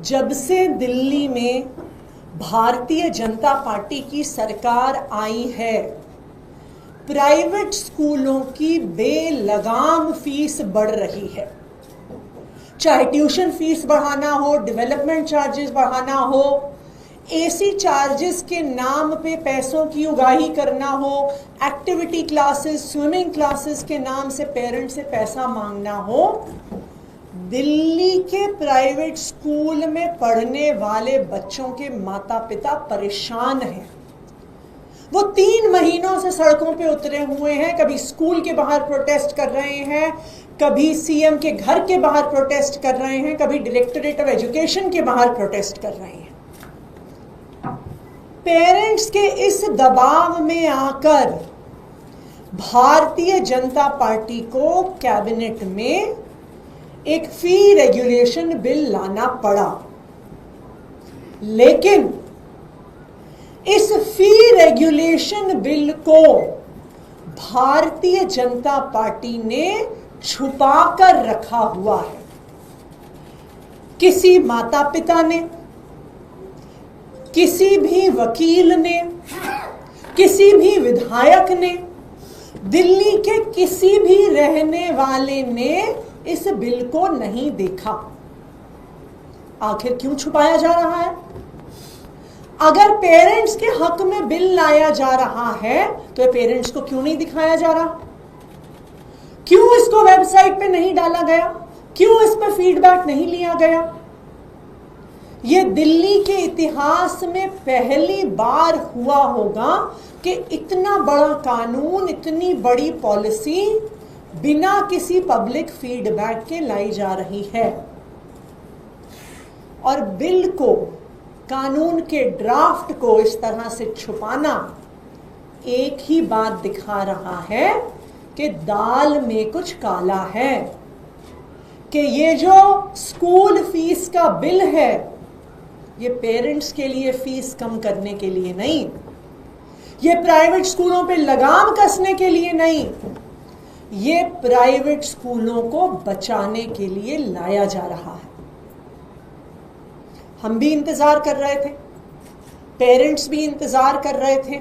जब से दिल्ली में भारतीय जनता पार्टी की सरकार आई है, प्राइवेट स्कूलों की बेलगाम फीस बढ़ रही है। चाहे ट्यूशन फीस बढ़ाना हो, डेवलपमेंट चार्जेस बढ़ाना हो, एसी चार्जेस के नाम पे पैसों की उगाही करना हो, एक्टिविटी क्लासेस, स्विमिंग क्लासेस के नाम से पेरेंट्स से पैसा मांगना हो, दिल्ली के प्राइवेट स्कूल में पढ़ने वाले बच्चों के माता पिता परेशान हैं। वो 3 महीनों से सड़कों पे उतरे हुए हैं। कभी स्कूल के बाहर प्रोटेस्ट कर रहे हैं, कभी सीएम के घर के बाहर प्रोटेस्ट कर रहे हैं, कभी डायरेक्टरेट ऑफ एजुकेशन के बाहर प्रोटेस्ट कर रहे हैं। पेरेंट्स के इस दबाव में आकर भारतीय जनता पार्टी को कैबिनेट में एक फी रेगुलेशन बिल लाना पड़ा। लेकिन इस फी रेगुलेशन बिल को भारतीय जनता पार्टी ने छुपा कर रखा हुआ है। किसी माता पिता ने, किसी भी वकील ने, किसी भी विधायक ने, दिल्ली के किसी भी रहने वाले ने इस बिल को नहीं देखा। आखिर क्यों छुपाया जा रहा है? अगर पेरेंट्स के हक में बिल लाया जा रहा है तो पेरेंट्स को क्यों नहीं दिखाया जा रहा? क्यों इसको वेबसाइट पे नहीं डाला गया? क्यों इस पर फीडबैक नहीं लिया गया? यह दिल्ली के इतिहास में पहली बार हुआ होगा कि इतना बड़ा कानून, इतनी बड़ी पॉलिसी बिना किसी पब्लिक फीडबैक के लाई जा रही है। और बिल को, कानून के ड्राफ्ट को इस तरह से छुपाना एक ही बात दिखा रहा है कि दाल में कुछ काला है, कि ये जो स्कूल फीस का बिल है ये पेरेंट्स के लिए फीस कम करने के लिए नहीं, ये प्राइवेट स्कूलों पे लगाम कसने के लिए नहीं, ये प्राइवेट स्कूलों को बचाने के लिए लाया जा रहा है। हम भी इंतजार कर रहे थे, पेरेंट्स भी इंतजार कर रहे थे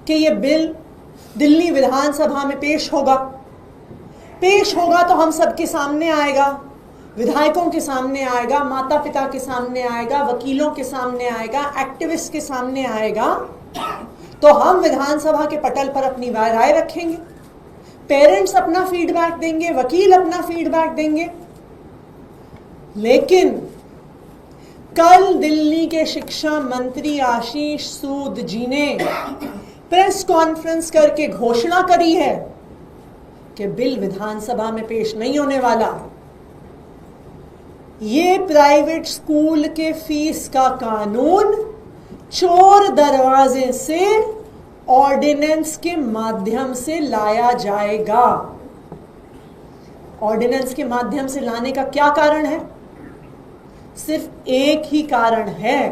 कि ये बिल दिल्ली विधानसभा में पेश होगा तो हम सबके सामने आएगा, विधायकों के सामने आएगा, माता पिता के सामने आएगा, वकीलों के सामने आएगा, एक्टिविस्ट के सामने आएगा, तो हम विधानसभा के पटल पर अपनी राय रखेंगे, पेरेंट्स अपना फीडबैक देंगे, वकील अपना फीडबैक देंगे। लेकिन कल दिल्ली के शिक्षा मंत्री आशीष सूद जी ने प्रेस कॉन्फ्रेंस करके घोषणा करी है कि बिल विधानसभा में पेश नहीं होने वाला। ये प्राइवेट स्कूल के फीस का कानून चोर दरवाजे से ऑर्डिनेंस के माध्यम से लाया जाएगा। ऑर्डिनेंस के माध्यम से लाने का क्या कारण है? सिर्फ एक ही कारण है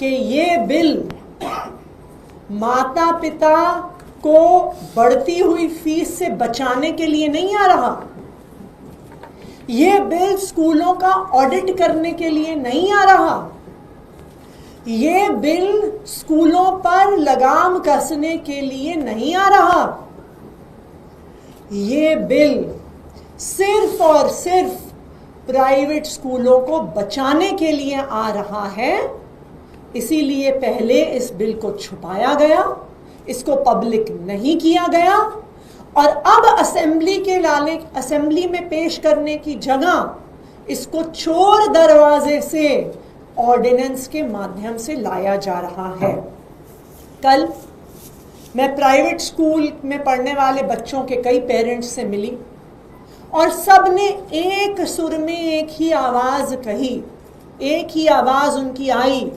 कि ये बिल माता पिता को बढ़ती हुई फीस से बचाने के लिए नहीं आ रहा। ये बिल स्कूलों का ऑडिट करने के लिए नहीं आ रहा। ये बिल स्कूलों पर लगाम कसने के लिए नहीं आ रहा। ये बिल सिर्फ और सिर्फ प्राइवेट स्कूलों को बचाने के लिए आ रहा है। इसीलिए पहले इस बिल को छुपाया गया, इसको पब्लिक नहीं किया गया, और अब असेंबली में पेश करने की जगह इसको चोर दरवाजे से ऑर्डिनेंस के माध्यम से लाया जा रहा है। कल मैं प्राइवेट स्कूल में पढ़ने वाले बच्चों के कई पेरेंट्स से मिली और सब ने एक सुर में एक ही आवाज कही, एक ही आवाज उनकी आई,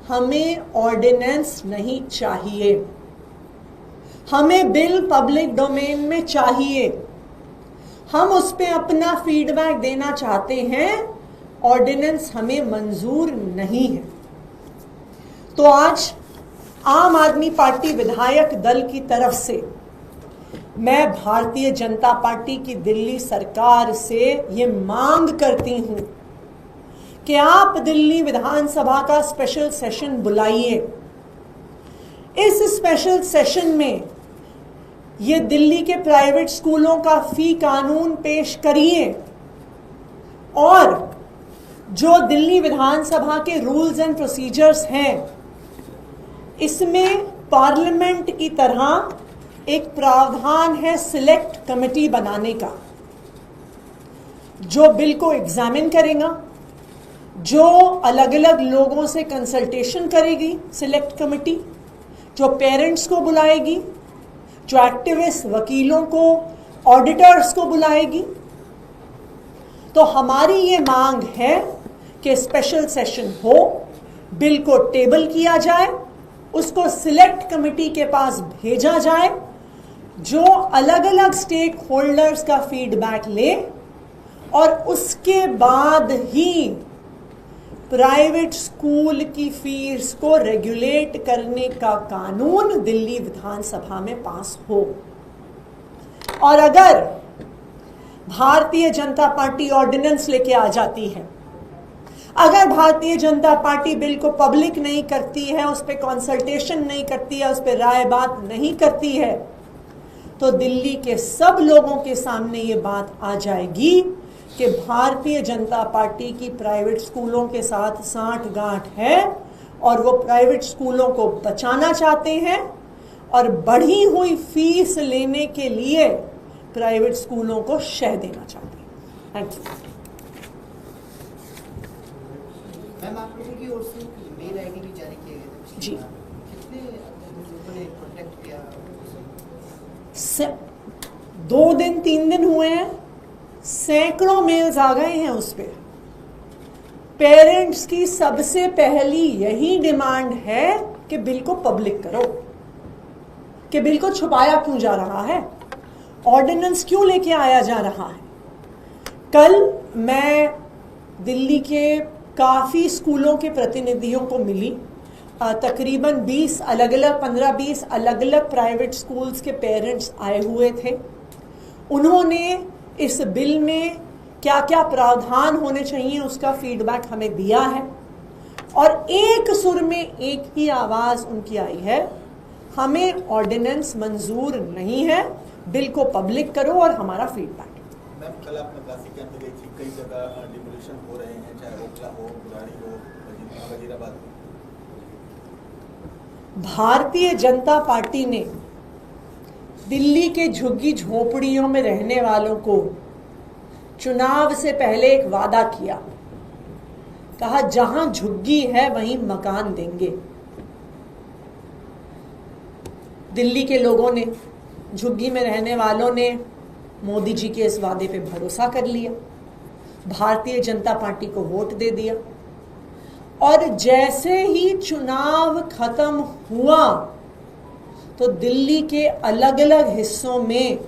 हमें ऑर्डिनेंस नहीं चाहिए, हमें बिल पब्लिक डोमेन में चाहिए, हम उस पर अपना फीडबैक देना चाहते हैं, ऑर्डिनेंस हमें मंजूर नहीं है। तो आज आम आदमी पार्टी विधायक दल की तरफ से मैं भारतीय जनता पार्टी की दिल्ली सरकार से ये मांग करती हूं कि आप दिल्ली विधानसभा का स्पेशल सेशन बुलाइए। इस स्पेशल सेशन में ये दिल्ली के प्राइवेट स्कूलों का फी कानून पेश करिए और जो दिल्ली विधानसभा के रूल्स एंड प्रोसीजर्स हैं इसमें पार्लियामेंट की तरह एक प्रावधान है सिलेक्ट कमेटी बनाने का, जो बिल को एग्जामिन करेगा, जो अलग अलग लोगों से कंसल्टेशन करेगी सिलेक्ट कमेटी, जो पेरेंट्स को बुलाएगी, जो एक्टिविस्ट वकीलों को, ऑडिटर्स को बुलाएगी। तो हमारी ये मांग है कि स्पेशल सेशन हो, बिल को टेबल किया जाए, उसको सिलेक्ट कमेटी के पास भेजा जाए, जो अलग अलग स्टेक होल्डर्स का फीडबैक ले और उसके बाद ही प्राइवेट स्कूल की फीस को रेगुलेट करने का कानून दिल्ली विधानसभा में पास हो। और अगर भारतीय जनता पार्टी ऑर्डिनेंस लेके आ जाती है, अगर भारतीय जनता पार्टी बिल को पब्लिक नहीं करती है, उस पर कंसल्टेशन नहीं करती है, उस पर राय बात नहीं करती है, तो दिल्ली के सब लोगों के सामने ये बात आ जाएगी कि भारतीय जनता पार्टी की प्राइवेट स्कूलों के साथ साठ-गांठ है और वो प्राइवेट स्कूलों को बचाना चाहते हैं और बढ़ी हुई फीस लेने के लिए प्राइवेट स्कूलों को शह देना चाहते हैं। Thank you. मैम, आप लोगों की ओर से मेल आईडी भी जारी किए गए थे जी। कितने लोगों ने कांटेक्ट किया? 2 दिन 3 दिन हुए हैं, सैकड़ों मेल्स आ गए हैं उस पर। पेरेंट्स की सबसे पहली यही डिमांड है कि बिल को पब्लिक करो, कि बिल को छुपाया क्यों जा रहा है, ऑर्डिनेंस क्यों लेके आया जा रहा है। कल मैं दिल्ली के काफ़ी स्कूलों के प्रतिनिधियों को मिली, तकरीबन 20 अलग अलग 15-20 अलग अलग प्राइवेट स्कूल्स के पेरेंट्स आए हुए थे। उन्होंने इस बिल में क्या क्या प्रावधान होने चाहिए उसका फीडबैक हमें दिया है और एक सुर में एक ही आवाज़ उनकी आई है, हमें ऑर्डिनेंस मंजूर नहीं है, बिल को पब्लिक करो और हमारा फीडबैक। मैम, कल आप मद्रासी कैंप में गई थी, कई जगह डिमोलिशन हो रहे हैं, चाहे ओखला हो, बुराड़ी हो, वजीराबाद में। भारतीय जनता पार्टी ने दिल्ली के झुग्गी झोपड़ियों में रहने वालों को चुनाव से पहले एक वादा किया, कहा जहां झुग्गी है वहीं मकान देंगे। दिल्ली के लोगों ने, झुग्गी में रहने वालों ने मोदी जी के इस वादे पे भरोसा कर लिया, भारतीय जनता पार्टी को वोट दे दिया और जैसे ही चुनाव खत्म हुआ तो दिल्ली के अलग अलग हिस्सों में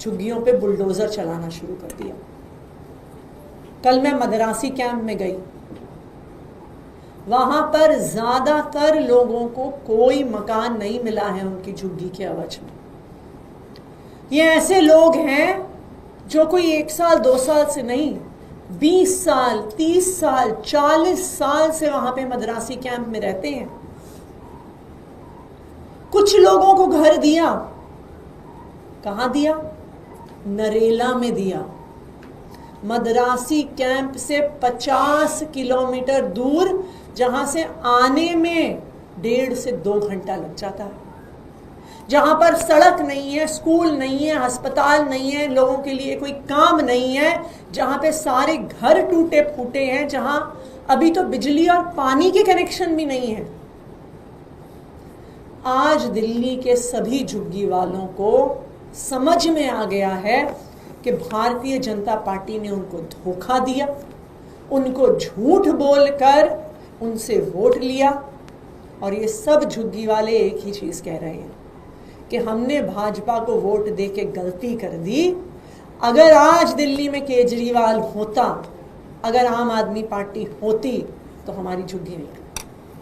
झुग्गियों पे बुलडोजर चलाना शुरू कर दिया। कल मैं मद्रासी कैंप में गई, वहां पर ज्यादातर लोगों को कोई मकान नहीं मिला है उनकी झुग्गी के एवज में। ये ऐसे लोग हैं जो कोई 1 साल 2 साल से नहीं, 20 साल 30 साल 40 साल से वहां पे मद्रासी कैंप में रहते हैं। कुछ लोगों को घर दिया, कहां दिया? नरेला में दिया। मद्रासी कैंप से 50 किलोमीटर दूर, जहां से आने में 1.5 से 2 घंटा लग जाता है, जहां पर सड़क नहीं है, स्कूल नहीं है, अस्पताल नहीं है, लोगों के लिए कोई काम नहीं है, जहां पे सारे घर टूटे फूटे हैं, जहां अभी तो बिजली और पानी के कनेक्शन भी नहीं है। आज दिल्ली के सभी झुग्गी वालों को समझ में आ गया है कि भारतीय जनता पार्टी ने उनको धोखा दिया, उनको झूठ बोलकर उनसे वोट लिया और ये सब झुग्गी वाले एक ही चीज़ कह रहे हैं कि हमने भाजपा को वोट दे के गलती कर दी। अगर आज दिल्ली में केजरीवाल होता, अगर आम आदमी पार्टी होती तो हमारी झुग्गी नहीं